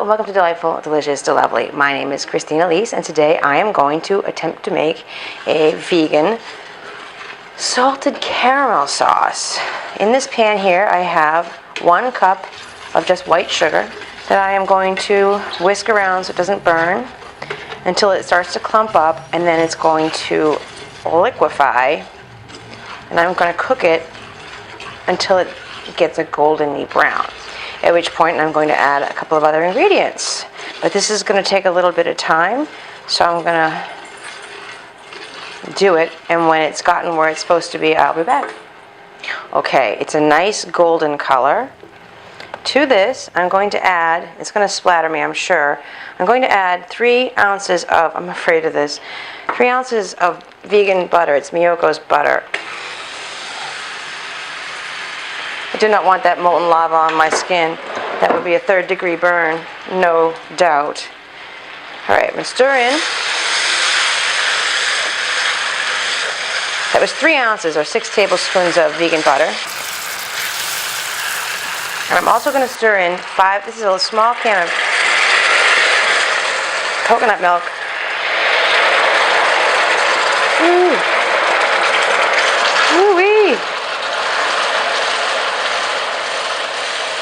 and welcome to Delightful, Delicious, Delovely. My name is Christina Leese, and today I am going to attempt to make a vegan salted caramel sauce. In this pan here, I have 1 cup of just white sugar that I am going to whisk around so it doesn't burn until it starts to clump up, and then it's going to liquefy, and I'm going to cook it until it gets a golden brown. At which point I'm going to add a couple of other ingredients. But this is going to take a little bit of time, so I'm going to do it, and when it's gotten where it's supposed to be, I'll be back. Okay, it's a nice golden color. To this, I'm going to add, it's going to splatter me, I'm sure, I'm going to add 3 ounces of, I'm afraid of this, 3 ounces of vegan butter. It's Miyoko's butter. I do not want that molten lava on my skin. That would be a 3rd-degree burn, no doubt. All right, I'm going to stir in. That was 3 ounces or 6 tablespoons of vegan butter. And I'm also going to stir in 5, this is a small can of coconut milk. Ooh. Ooh-wee.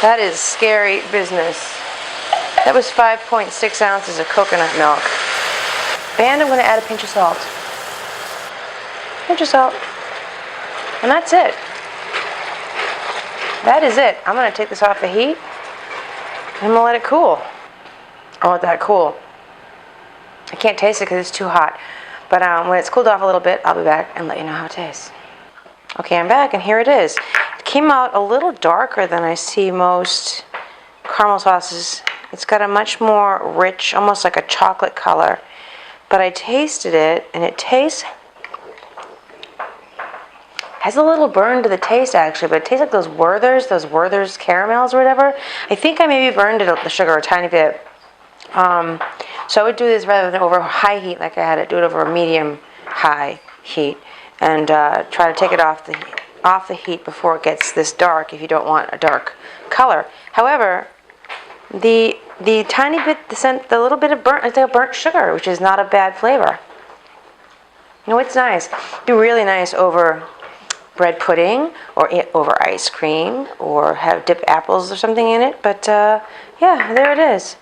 That is scary business. That was 5.6 ounces of coconut milk. And I'm going to add a pinch of salt. Pinch of salt. And that's it. That is it. I'm going to take this off the heat, and I'm going to let it cool. I want that cool. I can't taste it because it's too hot. But when it's cooled off a little bit, I'll be back and let you know how it tastes. Okay, I'm back, and here it is. It came out a little darker than I see most caramel sauces. It's got a much more rich, almost like a chocolate color. But I tasted it, and it has a little burn to the taste, actually, but it tastes like those Werther's caramels or whatever. I think I maybe burned the sugar a tiny bit. So I would do this rather than over high heat like I had it, do it over a medium-high heat, and try to take it off the heat before it gets this dark if you don't want a dark color. However, the tiny bit, the little bit of burnt, it's like a burnt sugar, which is not a bad flavor. You know, it's nice. It'd be really nice over bread pudding or over ice cream, or have dip apples or something in it. But yeah, there it is.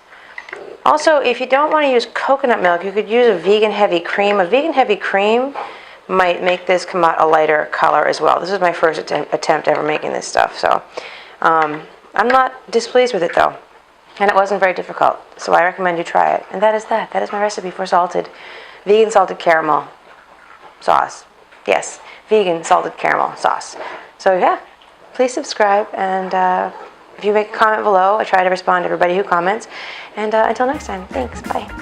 Also, if you don't want to use coconut milk, you could use a vegan heavy cream. A vegan heavy cream might make this come out a lighter color as well. This is my first attempt ever making this stuff, so I'm not displeased with it though, and it wasn't very difficult, so I recommend you try it. And that is that. That is my recipe for vegan salted caramel sauce. Yes, vegan salted caramel sauce. So yeah, please subscribe, and if you make a comment below, I try to respond to everybody who comments. And until next time, thanks, bye.